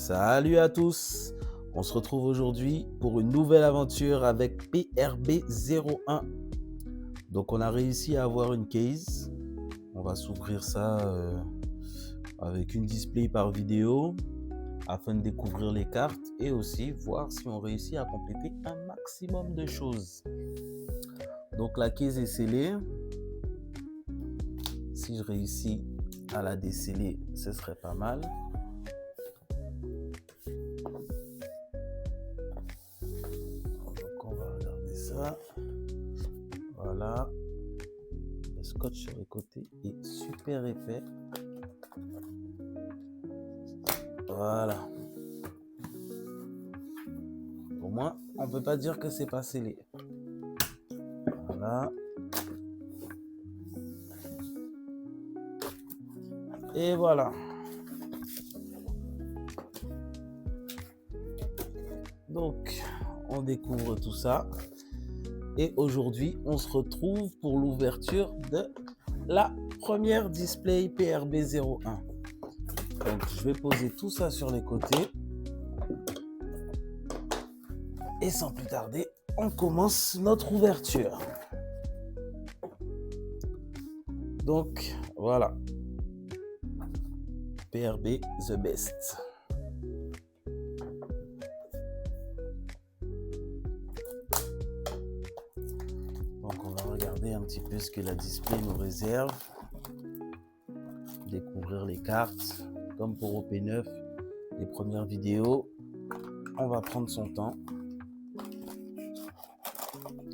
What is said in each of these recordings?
Salut à tous, on se retrouve aujourd'hui pour une nouvelle aventure avec PRB01. Donc on a réussi à avoir une case, on va s'ouvrir ça avec une display par vidéo afin de découvrir les cartes et aussi voir si on réussit à compléter un maximum de choses. Donc la case est scellée, si je réussis à la déceler ce serait pas mal. Voilà, le scotch sur les côtés est super épais. Voilà. Au moins, on peut pas dire que c'est pas scellé. Voilà. Et voilà. Donc, on découvre tout ça. Et aujourd'hui, on se retrouve pour l'ouverture de la première display PRB01. Donc, je vais poser tout ça sur les côtés. Et sans plus tarder, on commence notre ouverture. Donc, voilà. PRB The Best. Donc, on va regarder un petit peu ce que la display nous réserve. Découvrir les cartes. Comme pour OP9, les premières vidéos, on va prendre son temps.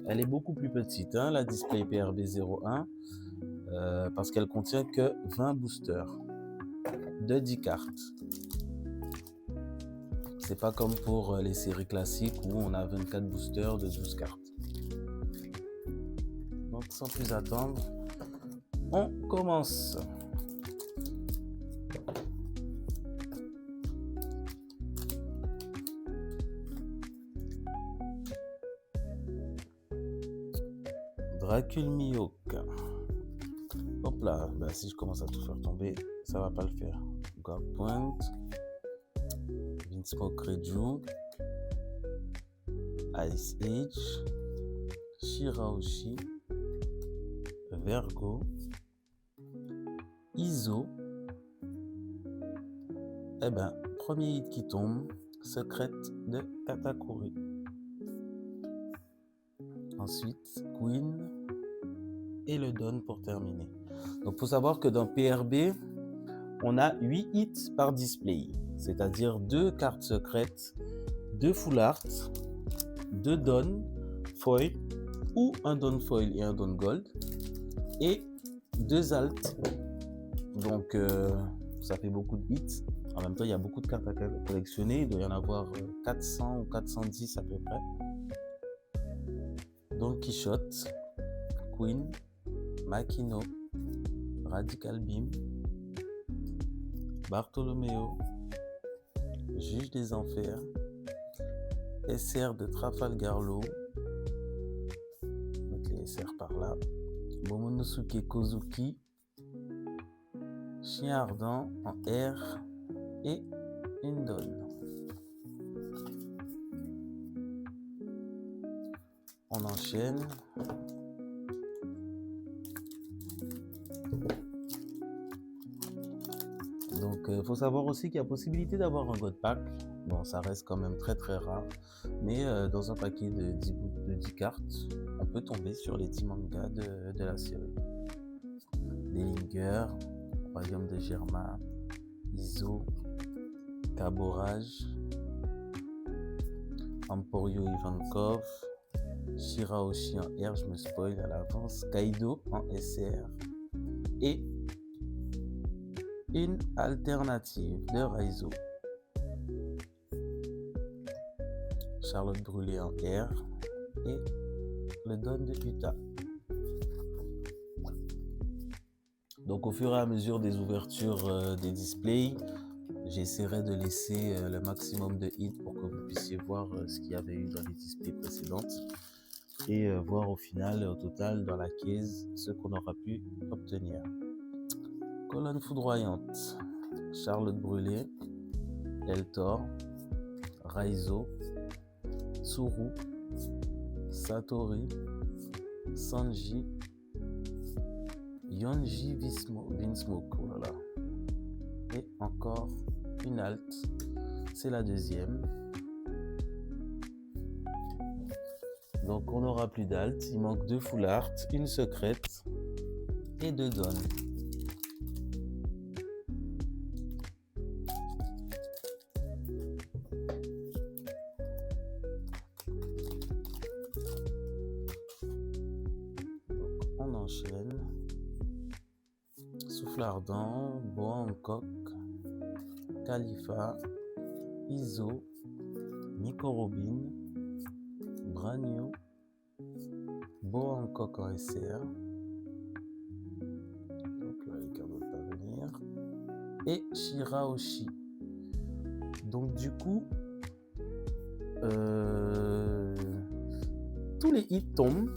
Elle est beaucoup plus petite, hein, la display PRB01, parce qu'elle contient que 20 boosters de 10 cartes. C'est pas comme pour les séries classiques où on a 24 boosters de 12 cartes. Donc sans plus attendre, on commence. Draculmioc. Hop là, ben, si je commence à tout faire tomber, ça va pas le faire. Godpoint, Vinsmoke Reju, Ice Age, Shiraoshi, Vergo, Iso. Eh ben, premier hit qui tombe, Secrète de Katakuri. Ensuite, Queen et le Don pour terminer. Donc, il faut savoir que dans PRB, on a 8 hits par display, c'est-à-dire 2 cartes secrètes, 2 full art, 2 Don foil ou un Don foil et un Don gold et 2 alt. Donc, ça fait beaucoup de hits. En même temps, il y a beaucoup de cartes à collectionner. Il doit y en avoir 400 ou 410 à peu près. Don Quichotte, Queen, Makino, Radical Beam, Bartolomeo, Juge des Enfers, SR de Trafalgar Law, donc les SR par là, Momonosuke Kozuki, Chien Ardent en R et une Donne. On enchaîne. Donc, il faut savoir aussi qu'il y a possibilité d'avoir un God Pack. Bon, ça reste quand même très très rare. Mais dans un paquet de 10 cartes, on peut tomber sur les 10 mangas de la série. Dellinger, Royaume de Germa, Iso, Caborage, Emporio Ivankov, Shiraoshi en R, je me spoil à l'avance, Kaido en SR et une alternative de Raizo. Charlotte Brûlée en R et le Don de Utah. Donc au fur et à mesure des ouvertures des displays, j'essaierai de laisser le maximum de hits pour que vous puissiez voir ce qu'il y avait eu dans les displays précédentes et voir au final, au total, dans la case, ce qu'on aura pu obtenir. Colonne foudroyante, Charlotte Brûlée, Eltor, Raizo, Tsuru, Satori, Sanji, Yonji Vinsmoke, oh là là. Et encore une halte, c'est la deuxième. Donc on n'aura plus d'halte, il manque 2 full art, une secrète et 2 donnes. Donc on enchaîne. Souffle ardent, Boa Hancock, Khalifa, Iso, Nico Robin, Branio, Boa Hancock en SR. Donc là, les cartes ne peuvent pas venir. Et Shiraoshi. Donc du coup, tous les hits tombent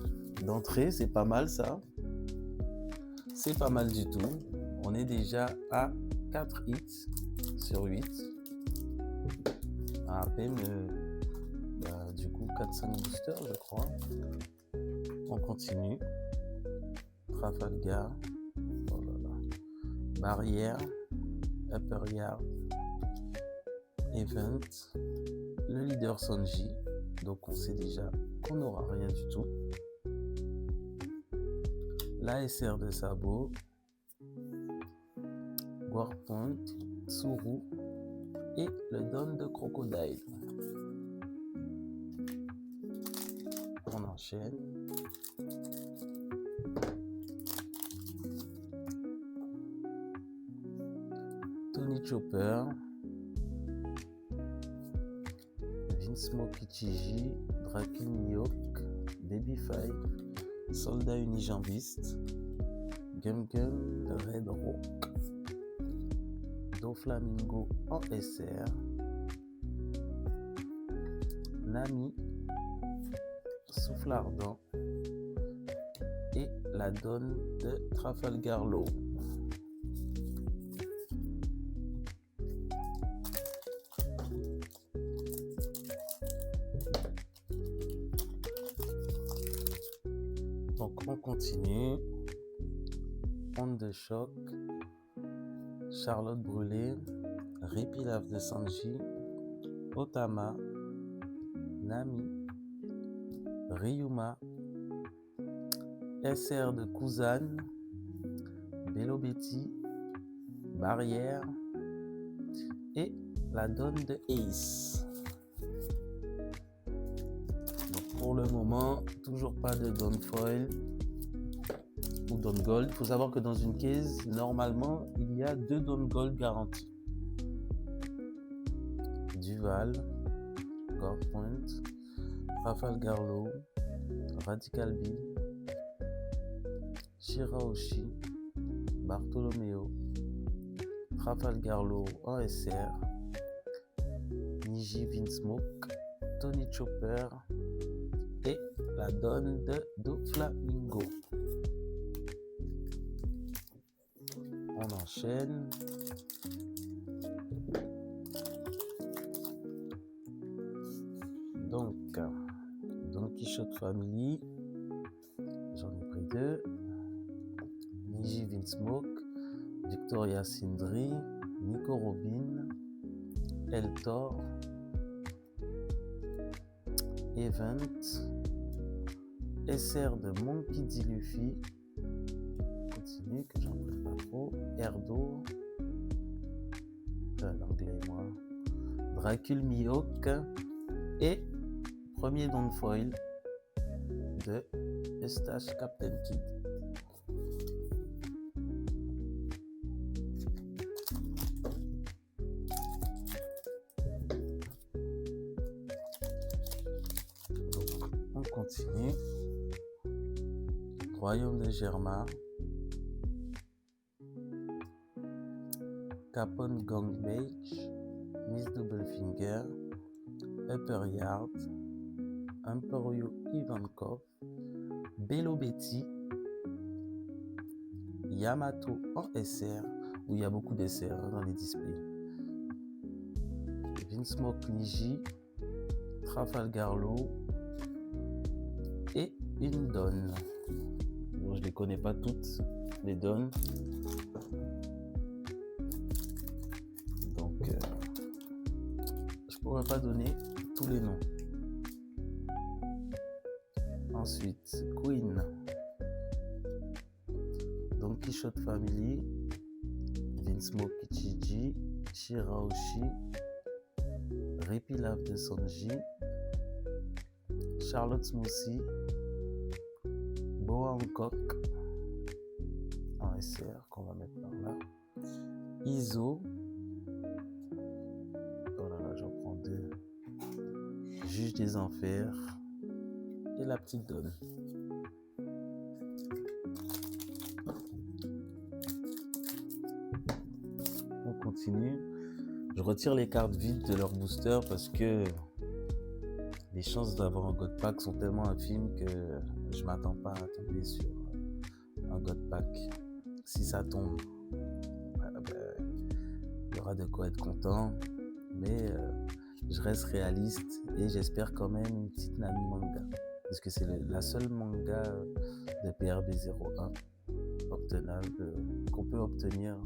d'entrée, c'est pas mal ça. C'est pas mal du tout. On est déjà à 4 hits sur 8. À peine, du coup, 4-5 boosters, je crois. On continue. Trafalgar. Oh là là. Barrière. Upper Yard. Event. Le leader Sanji. Donc on sait déjà qu'on n'aura rien du tout. L'ASR de Sabo. Warpoint. Tsuru. Et le Don de Crocodile. On enchaîne. Tony Chopper. Vinsmoke Ichiji. Dracul Mihawk. Baby Five. Soldat Unijambiste. Gum Red Rock. Doflamingo en SR. Nami. Souffle ardent. Et la donne de Trafalgar Law. Donc on continue. Onde de choc. Charlotte Brûlée. Ripilaf de Sanji. Otama. Nami. Ryuma. SR de Kuzan. Bello Betty. Barrière. Et la donne de Ace. Donc pour le moment, toujours pas de Don Foil ou Don Gold. Il faut savoir que dans une case, normalement, il y a 2 Don Gold garantis. Duval, God Point, Trafalgar Law, Radical Bill, Shiraoshi, Bartolomeo, Trafalgar Law en SR, Niji Vinsmoke, Tony Chopper et la donne de Doflamingo. On enchaîne. Donc, Don Quichotte Family, j'en ai pris 2. Niji Vinsmoke, Victoria Sindri, Nico Robin, Eltor, Event, SR de Monkey D. Luffy, continue que j'en prends pas trop, Erdo, l'anglais moi, Dracul Mihawk et premier Don Foil de Eustache Captain Kid. Donc, on continue. Royaume de Germain. Capone Gang Beach. Miss Doublefinger. Upper Yard. Emporio Ivankov. Bello Betty. Yamato en SR, où il y a beaucoup d'SR dans les displays. Vinsmoke Niji, Trafalgar Law et une donne. Bon, je les connais pas toutes, les donnes. Donc, je pourrais pas donner tous les noms. Ensuite, Queen, Don Quichotte Family, Vinsmoke Ichiji, Shiraoshi, Repilave de Sanji, Charlotte Smoothie, Boa Hancock, en SR qu'on va mettre par là, Iso, oh là là, j'en prends deux, Juge des Enfers et la petite donne. On continue. Je retire les cartes vides de leur booster parce que les chances d'avoir un God Pack sont tellement infimes que je m'attends pas à tomber sur un God Pack. Si ça tombe, il y aura de quoi être content, mais je reste réaliste et j'espère quand même une petite Nami manga parce que c'est la seule manga de PRB 01 obtenable qu'on peut obtenir,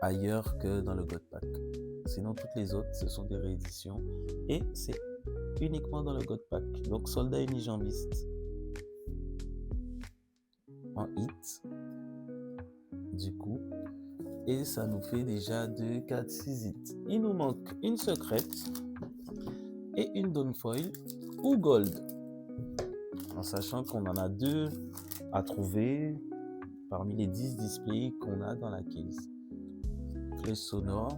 ailleurs que dans le God Pack. Sinon toutes les autres ce sont des rééditions et c'est uniquement dans le God Pack. Donc Soldat Unijambiste en hit du coup, et ça nous fait déjà 2, 4, 6 hits. Il nous manque une secrète et une Dawn Foil ou Gold, en sachant qu'on en a 2 à trouver parmi les 10 displays qu'on a dans la case. Flèche sonore,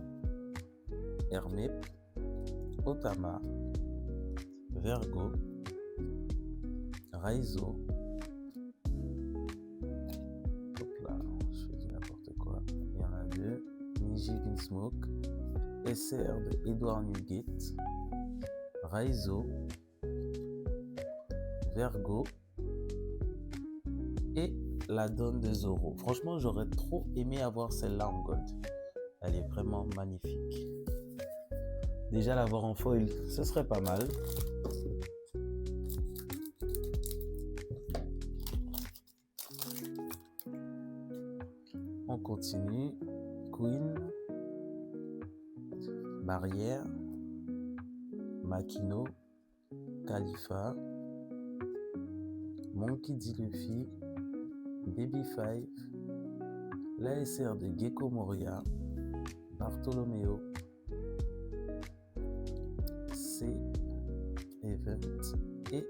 Hermep, Otama, Vergo, Raizo, hop là, je fais du n'importe quoi, il y en a 2, Niji Vinsmoke, SR de Edward Newgate, Raizo, Vergo et la donne de Zoro. Franchement, j'aurais trop aimé avoir celle-là en gold. Elle est vraiment magnifique. Déjà l'avoir en foil, ce serait pas mal. On continue. Queen, Barrière, Makino, Khalifa, Monkey D. Luffy, Baby Five, l'ASR de Gecko Moria, Bartolomeo, C. Event et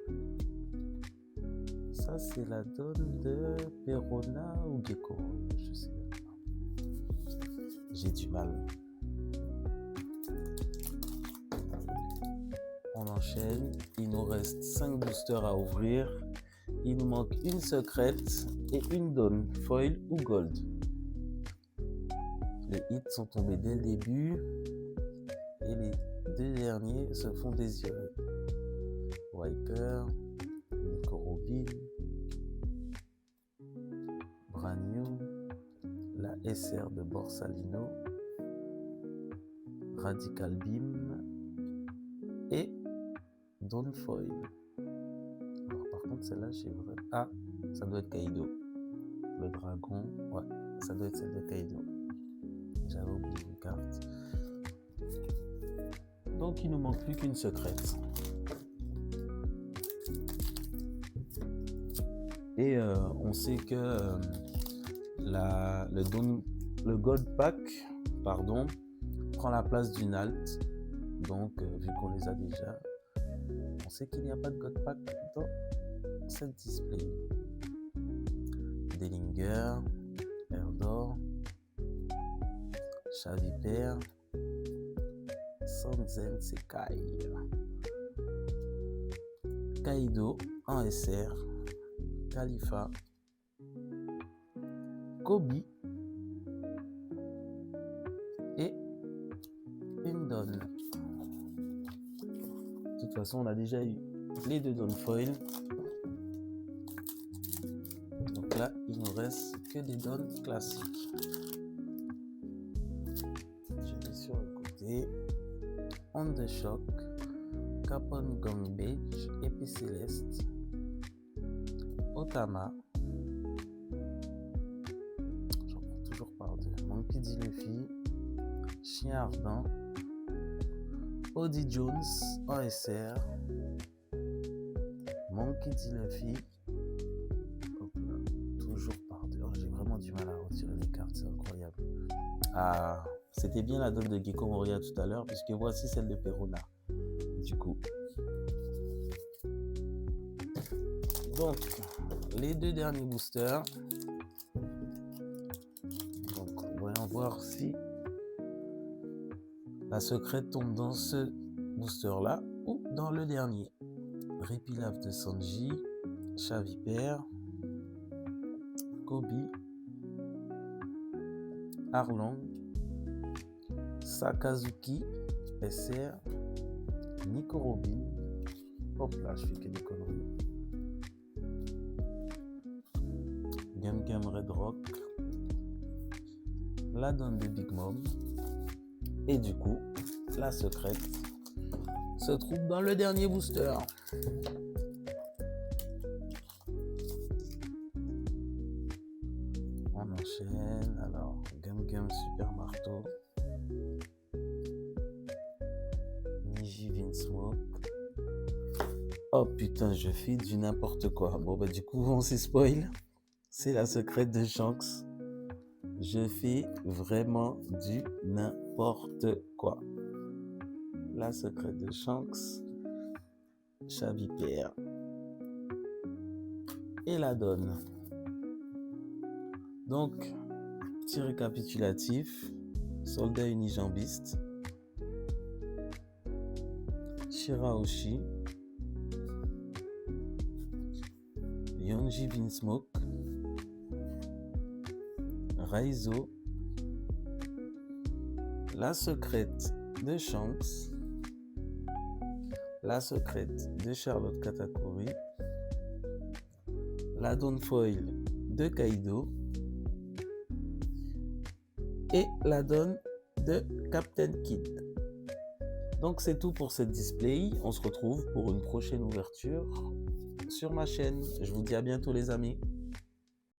ça c'est la donne de Perona ou Gecko, je sais pas. J'ai du mal. On enchaîne, il nous reste 5 boosters à ouvrir. Il nous manque une secrète et une donne, foil ou gold. Les hits sont tombés dès le début et les 2 derniers se font désirer. Wiper, Nico Robin, Brand New, la SR de Borsalino, Radical Beam et Dawn Foil. Alors par contre celle-là j'ai vraiment... Ah, ça doit être Kaido. Le dragon, ouais, ça doit être celle de Kaido. J'avais oublié une carte. Donc il nous manque plus qu'une secrète. Et on sait que le Gold Pack, prend la place d'une alt. Donc vu qu'on les a déjà, on sait qu'il n'y a pas de God Pack dans cette display. Dellinger, Erdor, Chaviper, Sanzen Sekai, Kaido en SR, Khalifa, Kobe et une donne. De toute façon, on a déjà eu les 2 donnes foil. Donc là, il nous reste que des donnes classiques. sur le côté. On the Shock, Capone Gang Beige, Épée Céleste, Otama, j'en prends toujours par deux, Monkey D. Luffy, Chien Ardent, Odie Jones, OSR, Monkey D. Luffy, hop là, toujours par deux. Oh, j'ai vraiment du mal à retirer les cartes, c'est incroyable. Ah, c'était bien la donne de Gecko Moria tout à l'heure, puisque voici celle de Perona. Du coup. Donc, les deux derniers boosters. Donc, voyons voir si la secrète tombe dans ce booster-là ou dans le dernier. Répilaf de Sanji, Chavipère, Kobe, Arlong, Sakazuki, SR, Nico Robin. Hop là, je fais que des conneries. Gum Red Rock, la donne de Big Mom. Et du coup, la secrète se trouve dans le dernier booster. On enchaîne. Alors, Gum Super Marteau. Niji Vinsmoke. Oh putain, je fais du n'importe quoi. Bon bah du coup, on s'est spoil. C'est la secrète de Shanks. Je fais vraiment du n'importe quoi. La secrète de Shanks, Chavipère et la donne. Donc, petit récapitulatif. Soldat unijambiste, Shirahoshi, Yonji Vinsmoke, Raizo, la secrète de Shanks, la secrète de Charlotte Katakuri, la donne foil de Kaido et la donne de Captain Kid. Donc c'est tout pour cette display. On se retrouve pour une prochaine ouverture sur ma chaîne. Je vous dis à bientôt les amis.